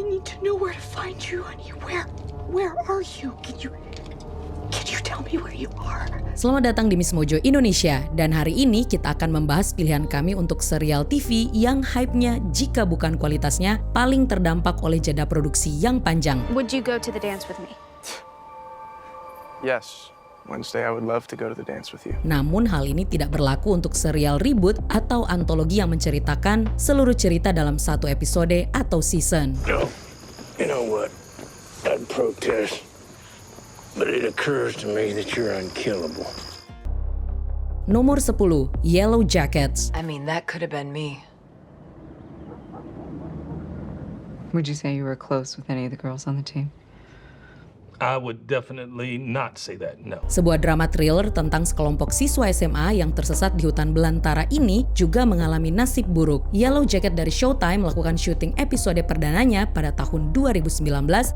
need to know where to find you, honey. Where are you? Can you tell me where you are? Selamat datang di Miss Mojo Indonesia, dan hari ini kita akan membahas pilihan kami untuk serial TV yang hype-nya jika bukan kualitasnya paling terdampak oleh jeda produksi yang panjang. Would you go to the dance with me? Yes. Wednesday I would love to go to the dance with you. Namun hal ini tidak berlaku untuk serial reboot atau antologi yang menceritakan seluruh cerita dalam satu episode atau season. No. You know what? I'd protest. But it occurs to me that you're unkillable. Nomor 10, Yellow Jackets. I mean, that could have been me. Would you say you were close with any of the girls on the team? I would definitely not say that, no. Sebuah drama thriller tentang sekelompok siswa SMA yang tersesat di hutan belantara ini juga mengalami nasib buruk. Yellow Jacket dari Showtime melakukan syuting episode perdananya pada tahun 2019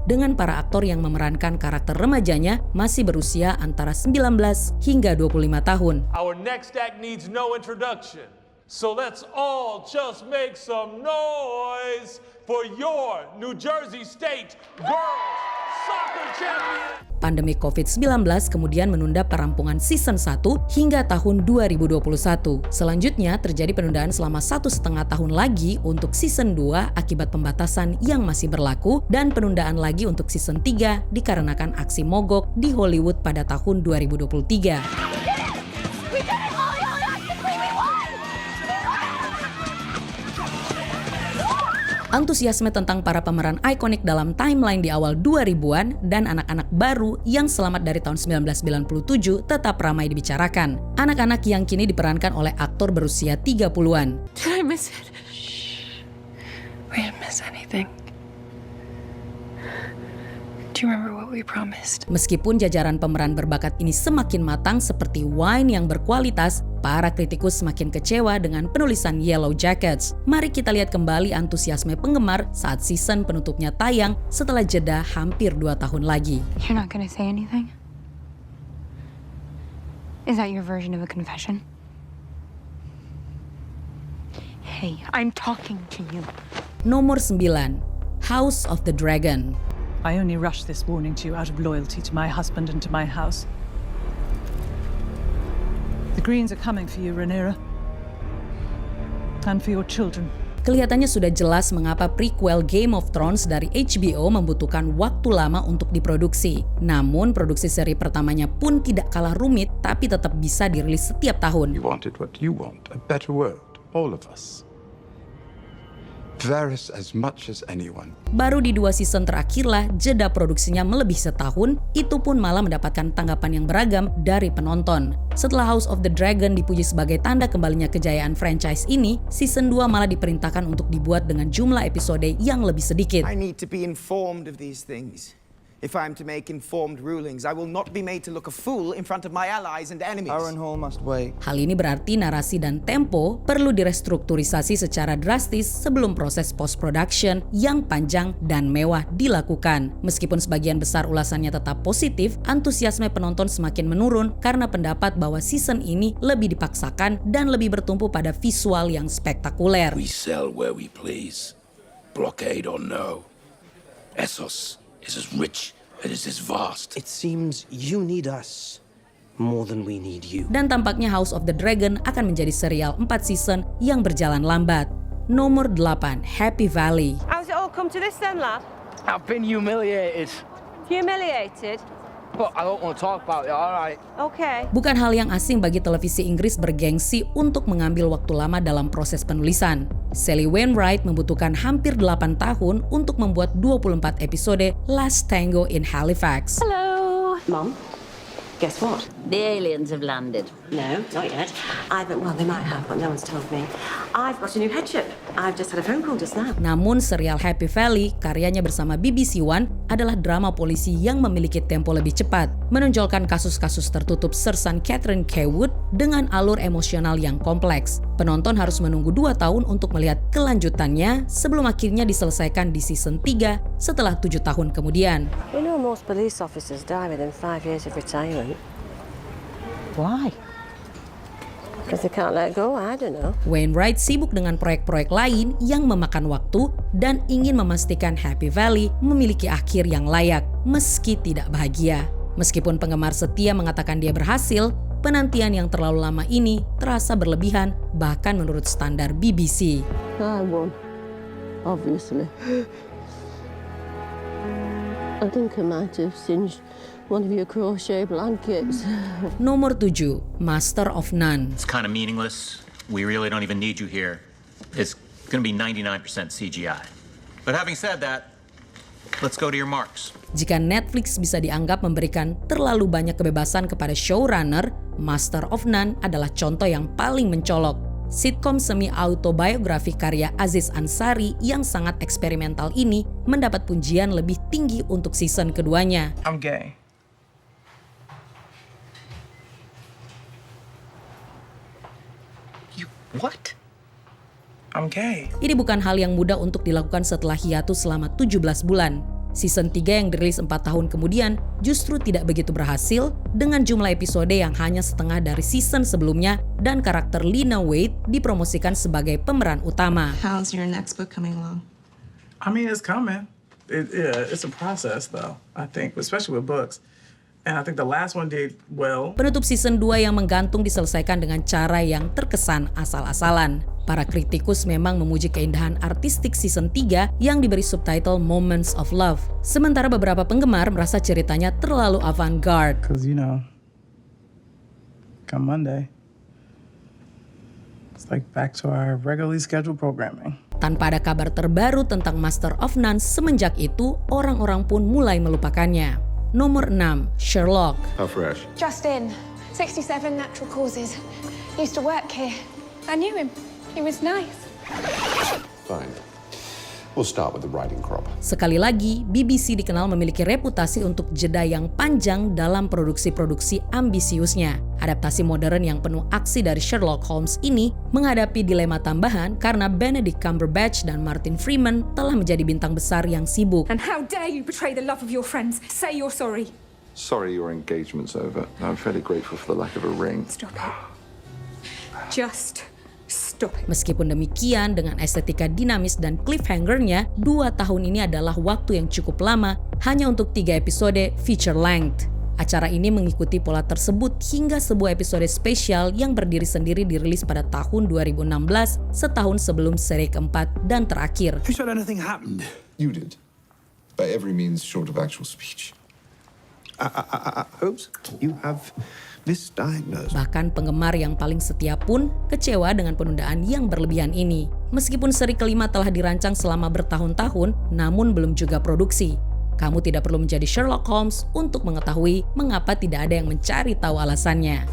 dengan para aktor yang memerankan karakter remajanya masih berusia antara 19 hingga 25 tahun. Our next act needs no introduction. So let's all just make some noise for your New Jersey State Girls Soccer Champion. Pandemi COVID-19 kemudian menunda perampungan season 1 hingga tahun 2021. Selanjutnya terjadi penundaan selama 1,5 tahun lagi untuk season 2 akibat pembatasan yang masih berlaku dan penundaan lagi untuk season 3 dikarenakan aksi mogok di Hollywood pada tahun 2023. Antusiasme tentang para pemeran ikonik dalam timeline di awal 2000-an dan anak-anak baru yang selamat dari tahun 1997 tetap ramai dibicarakan. Anak-anak yang kini diperankan oleh aktor berusia 30-an. Did I miss it? Shh. We didn't miss anything. Do you remember what we promised? Meskipun jajaran pemeran berbakat ini semakin matang seperti wine yang berkualitas, para kritikus semakin kecewa dengan penulisan Yellow Jackets. Mari kita lihat kembali antusiasme penggemar saat season penutupnya tayang setelah jeda hampir 2 tahun lagi. You're not gonna say anything? Is that your version of a confession? Hey, I'm talking to you. Nomor 9, House of the Dragon. I only rushed this warning to you out of loyalty to my husband and to my house. The Greens are coming for you, Rhaenyra. And for your children. Kelihatannya sudah jelas mengapa prequel Game of Thrones dari HBO membutuhkan waktu lama untuk diproduksi. Namun produksi seri pertamanya pun tidak kalah rumit, tapi tetap bisa dirilis setiap tahun. You wanted what you want, a better world, all of us. Varys as much as anyone. Baru di 2 season terakhirlah jeda produksinya melebihi setahun, itu pun malah mendapatkan tanggapan yang beragam dari penonton. Setelah House of the Dragon dipuji sebagai tanda kembalinya kejayaan franchise ini, season 2 malah diperintahkan untuk dibuat dengan jumlah episode yang lebih sedikit. I need to be informed of these things. If I am to make informed rulings, I will not be made to look a fool in front of my allies and enemies. Harrenhal must wait. Hal ini berarti narasi dan tempo perlu direstrukturisasi secara drastis sebelum proses post-production yang panjang dan mewah dilakukan. Meskipun sebagian besar ulasannya tetap positif, antusiasme penonton semakin menurun karena pendapat bahwa season ini lebih dipaksakan dan lebih bertumpu pada visual yang spektakuler. We sell where we please. Blockade or no. Essos is as rich and is as vast. It seems you need us more than we need you. Dan tampaknya House of the Dragon akan menjadi serial 4 season yang berjalan lambat. Nomor 8, Happy Valley. How's it all come to this then, lad? I've been humiliated. Humiliated? But I don't want to talk about it, alright? Okay. Bukan hal yang asing bagi televisi Inggris bergengsi untuk mengambil waktu lama dalam proses penulisan. Sally Wainwright membutuhkan hampir 8 tahun untuk membuat 24 episode Last Tango in Halifax. Hello. Mom, guess what? The aliens have landed. No, not yet. Well, they might have, but no one's told me. I've got a new headship. I've just had a phone call just now. Namun serial Happy Valley, karyanya bersama BBC One, adalah drama polisi yang memiliki tempo lebih cepat, menonjolkan kasus-kasus tertutup Sersan Catherine K. Wood dengan alur emosional yang kompleks. Penonton harus menunggu 2 tahun untuk melihat kelanjutannya sebelum akhirnya diselesaikan di season 3 setelah 7 tahun kemudian. You know most police officers die within 5 years of retirement. Why? Because I can't let go, I don't know. Wainwright sibuk dengan proyek-proyek lain yang memakan waktu dan ingin memastikan Happy Valley memiliki akhir yang layak meski tidak bahagia. Meskipun penggemar setia mengatakan dia berhasil, penantian yang terlalu lama ini terasa berlebihan bahkan menurut standar BBC. I won, obviously. I think I might have singed one of your crochet blankets. Nomor 7, Master of None. It's kind of meaningless. We really don't even need you here. It's going to be 99% CGI. But having said that, let's go to your marks. Jika Netflix bisa dianggap memberikan terlalu banyak kebebasan kepada showrunner, Master of None adalah contoh yang paling mencolok. Sitkom semi-autobiografi karya Aziz Ansari yang sangat eksperimental ini mendapat pujian lebih tinggi untuk season keduanya. I'm gay. You what? I'm gay. Ini bukan hal yang mudah untuk dilakukan setelah hiatus selama 17 bulan. Season 3 yang dirilis 4 tahun kemudian justru tidak begitu berhasil dengan jumlah episode yang hanya setengah dari season sebelumnya dan karakter Lena Waithe dipromosikan sebagai pemeran utama. How's your next book coming along? I mean, it's coming. It's a process, though, I think, especially with books. And I think the last one did well. Penutup season 2 yang menggantung diselesaikan dengan cara yang terkesan asal-asalan. Para kritikus memang memuji keindahan artistik season 3 yang diberi subtitle Moments of Love. Sementara beberapa penggemar merasa ceritanya terlalu avant-garde. Because, you know, come Monday, it's like back to our regularly scheduled programming. Tanpa ada kabar terbaru tentang Master of None semenjak itu, orang-orang pun mulai melupakannya. Nomor 6, Sherlock. How fresh? Just in. 67 natural causes. Used to work here. I knew him. He was nice. Fine. We'll start with the writing crop. Sekali lagi, BBC dikenal memiliki reputasi untuk jeda yang panjang dalam produksi-produksi ambisiusnya. Adaptasi modern yang penuh aksi dari Sherlock Holmes ini menghadapi dilema tambahan karena Benedict Cumberbatch dan Martin Freeman telah menjadi bintang besar yang sibuk. And how dare you betray the love of your friends? Say you're sorry. Sorry your engagement's over. I'm fairly grateful for the lack of a ring. Stop it. Just stop it. Meskipun demikian, dengan estetika dinamis dan cliffhanger-nya, 2 tahun ini adalah waktu yang cukup lama hanya untuk 3 episode feature length. Acara ini mengikuti pola tersebut hingga sebuah episode spesial yang berdiri sendiri dirilis pada tahun 2016, setahun sebelum seri keempat dan terakhir. Who said anything happened? You did. By every means short of actual speech. Holmes, you have misdiagnosed. Bahkan penggemar yang paling setia pun kecewa dengan penundaan yang berlebihan ini. Meskipun seri kelima telah dirancang selama bertahun-tahun, namun belum juga produksi. Kamu tidak perlu menjadi Sherlock Holmes untuk mengetahui mengapa tidak ada yang mencari tahu alasannya.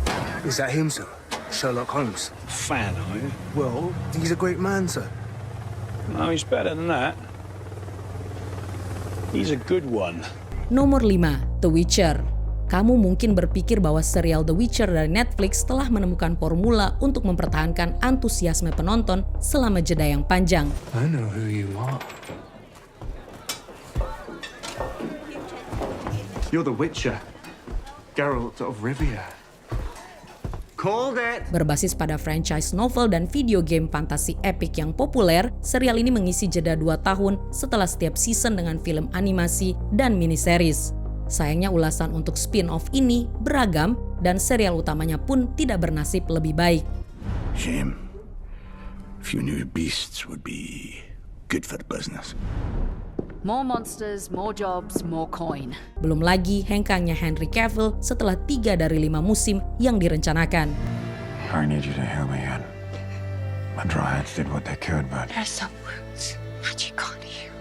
Is that him, sir? Sherlock Holmes? Fan, are you? Well, he's a great man, sir. No, he's better than that. He's a good one. Nomor 5, The Witcher. Kamu mungkin berpikir bahwa serial The Witcher dari Netflix telah menemukan formula untuk mempertahankan antusiasme penonton selama jeda yang panjang. I know who you are. You're the Witcher, Geralt of Rivia. Called it! Berbasis pada franchise novel dan video game fantasi epic yang populer, serial ini mengisi jeda 2 tahun setelah setiap season dengan film animasi dan miniseries. Sayangnya ulasan untuk spin-off ini beragam dan serial utamanya pun tidak bernasib lebih baik. Shame. Few new beasts would be good for the business. More monsters, more jobs, more coin. Belum lagi hengkangnya Henry Cavill setelah 3 dari 5 musim yang direncanakan. I need you to hear me out. My dryads did what they could, but There are some wounds magic can't heal.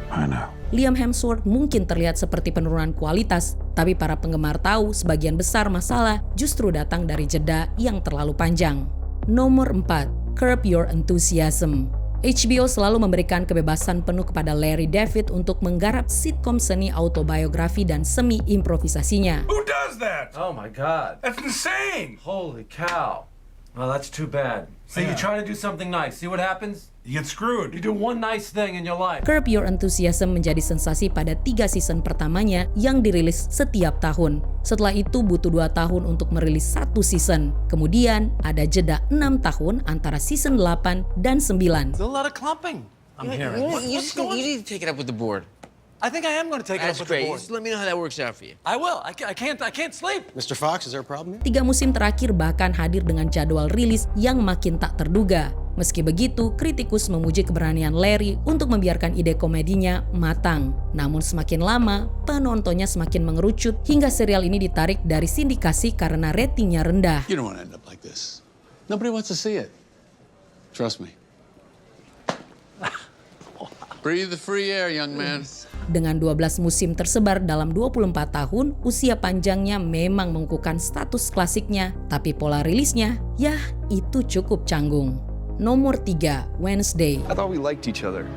I know. Liam Hemsworth mungkin terlihat seperti penurunan kualitas, tapi para penggemar tahu sebagian besar masalah justru datang dari jeda yang terlalu panjang. Nomor 4, Curb Your Enthusiasm. HBO selalu memberikan kebebasan penuh kepada Larry David untuk menggarap sitkom seni autobiografi dan semi improvisasinya. Who does that? Oh my God. That's insane! Holy cow. Well, that's too bad. So you try to do something nice. See what happens? You get screwed. You do one nice thing in your life. Curb Your Enthusiasm menjadi sensasi pada 3 season pertamanya yang dirilis setiap tahun. Setelah itu butuh 2 tahun untuk merilis 1 season. Kemudian ada jeda 6 tahun antara season 8 dan 9. There's a lot of clumping. I'm hearing. You need to take it up with the board. I think I am going to take it up with the board. Just let me know how that works out for you. I will. I can't sleep. Mr. Fox, is there a problem? 3 musim terakhir bahkan hadir dengan jadwal rilis yang makin tak terduga. Meski begitu, kritikus memuji keberanian Larry untuk membiarkan ide komedinya matang. Namun semakin lama, penontonnya semakin mengerucut hingga serial ini ditarik dari sindikasi karena ratingnya rendah. You don't want to end up like this. Nobody wants to see it. Trust me. Breathe the free air, young man. Dengan 12 musim tersebar dalam 24 tahun, usia panjangnya memang mengukuhkan status klasiknya, tapi pola rilisnya, ya itu cukup canggung. Nomor 3, Wednesday. I thought we liked each other.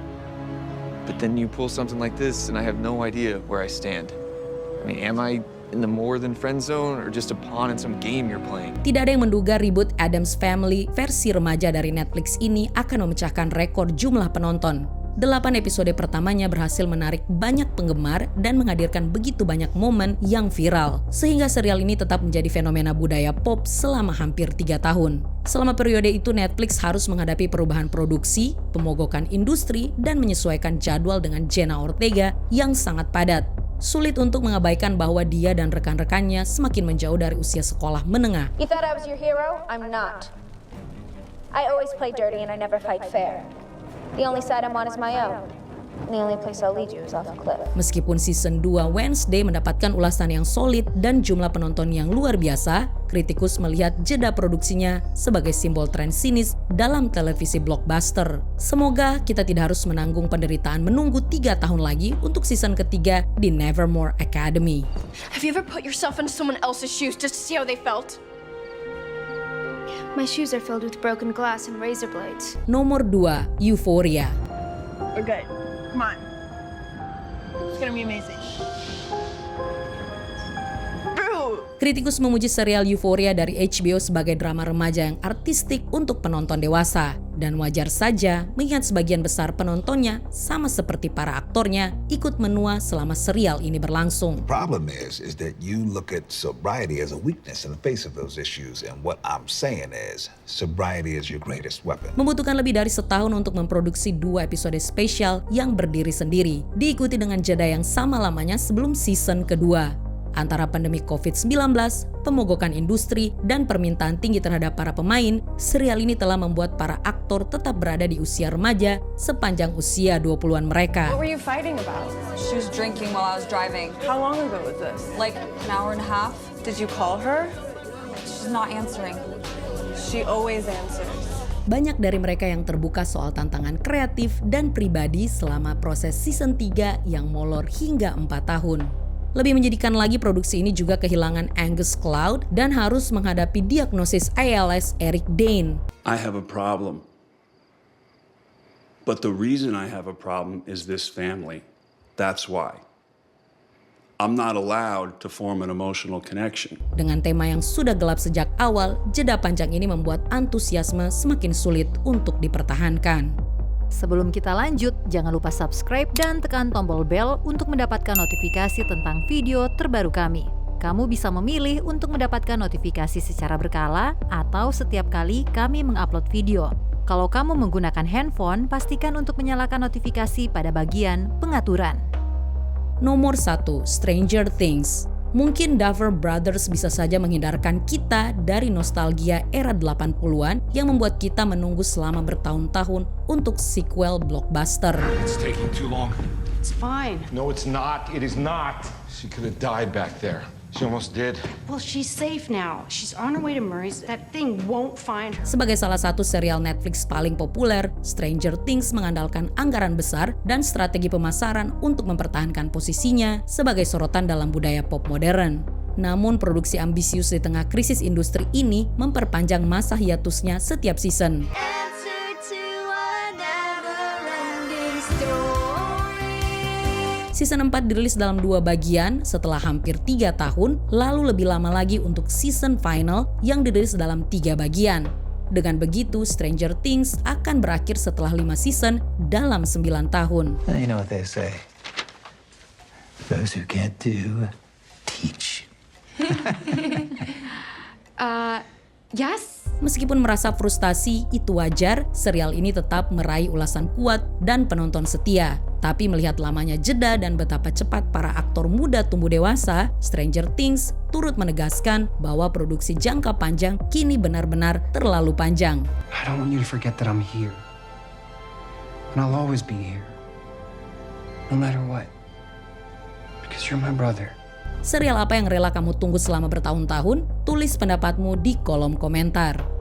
But then you pull something like this and I have no idea where I stand. I mean, am I in the more than friend zone or just a pawn in some game you're playing? Tidak ada yang menduga reboot Addams Family versi remaja dari Netflix ini akan memecahkan rekor jumlah penonton. 8 episode pertamanya berhasil menarik banyak penggemar dan menghadirkan begitu banyak momen yang viral, sehingga serial ini tetap menjadi fenomena budaya pop selama hampir 3 tahun. Selama periode itu Netflix harus menghadapi perubahan produksi, pemogokan industri, dan menyesuaikan jadwal dengan Jenna Ortega yang sangat padat. Sulit untuk mengabaikan bahwa dia dan rekan-rekannya semakin menjauh dari usia sekolah menengah. You thought I was your hero? I'm not. I always play dirty and I never fight fair. The only side I'm on is my own. And the only place I'll lead you is off a cliff. Meskipun season 2 Wednesday mendapatkan ulasan yang solid dan jumlah penonton yang luar biasa, kritikus melihat jeda produksinya sebagai simbol tren sinis dalam televisi blockbuster. Semoga kita tidak harus menanggung penderitaan menunggu 3 tahun lagi untuk season ketiga di Nevermore Academy. Have you ever put yourself in someone else's shoes just to see how they felt? My shoes are filled with broken glass and razor blades. Nomor 2, Euphoria. We're good. Come on. It's gonna be amazing. Kritikus memuji serial Euphoria dari HBO sebagai drama remaja yang artistik untuk penonton dewasa. Dan wajar saja mengingat sebagian besar penontonnya sama seperti para aktornya ikut menua selama serial ini berlangsung. The problem is that you look at sobriety as a weakness in the face of those issues, and what I'm saying is sobriety is your greatest weapon. Membutuhkan lebih dari setahun untuk memproduksi 2 episode spesial yang berdiri sendiri, diikuti dengan jeda yang sama lamanya sebelum season kedua. Antara pandemi COVID-19, pemogokan industri, dan permintaan tinggi terhadap para pemain, serial ini telah membuat para aktor tetap berada di usia remaja sepanjang usia 20-an mereka. What were you fighting about? She was drinking while I was driving. How long ago was this? Like an hour and a half. Did you call her? She's not answering. She always answers. Banyak dari mereka yang terbuka soal tantangan kreatif dan pribadi selama proses season 3 yang molor hingga 4 tahun. Lebih menyedihkan lagi, produksi ini juga kehilangan Angus Cloud dan harus menghadapi diagnosis ALS Eric Dane. I have a problem. But the reason I have a problem is this family. That's why. I'm not allowed to form an emotional connection. Dengan tema yang sudah gelap sejak awal, jeda panjang ini membuat antusiasme semakin sulit untuk dipertahankan. Sebelum kita lanjut, jangan lupa subscribe dan tekan tombol bel untuk mendapatkan notifikasi tentang video terbaru kami. Kamu bisa memilih untuk mendapatkan notifikasi secara berkala atau setiap kali kami mengupload video. Kalau kamu menggunakan handphone, pastikan untuk menyalakan notifikasi pada bagian pengaturan. Nomor 1, Stranger Things. Mungkin Duffer Brothers bisa saja menghindarkan kita dari nostalgia era 80-an yang membuat kita menunggu selama bertahun-tahun untuk sequel blockbuster. It's taking too long. It's fine. No, it's not. It is not. She could have died back there. She almost did. Well, she's safe now. She's on her way to Murray's. That thing won't find her. Sebagai salah satu serial Netflix paling populer, Stranger Things mengandalkan anggaran besar dan strategi pemasaran untuk mempertahankan posisinya sebagai sorotan dalam budaya pop modern. Namun produksi ambisius di tengah krisis industri ini memperpanjang masa hiatusnya setiap season. Season 4 dirilis dalam 2 bagian setelah hampir 3 tahun, lalu lebih lama lagi untuk season final yang dirilis dalam 3 bagian. Dengan begitu, Stranger Things akan berakhir setelah 5 season dalam 9 tahun. You know what they say. Those who can't do, teach. Yes. Meskipun merasa frustasi, itu wajar, serial ini tetap meraih ulasan kuat dan penonton setia. Tapi melihat lamanya jeda dan betapa cepat para aktor muda tumbuh dewasa, Stranger Things turut menegaskan bahwa produksi jangka panjang kini benar-benar terlalu panjang. I don't want you to forget that I'm here. And I'll always be here. No matter what. Because you're my brother. Serial apa yang rela kamu tunggu selama bertahun-tahun? Tulis pendapatmu di kolom komentar.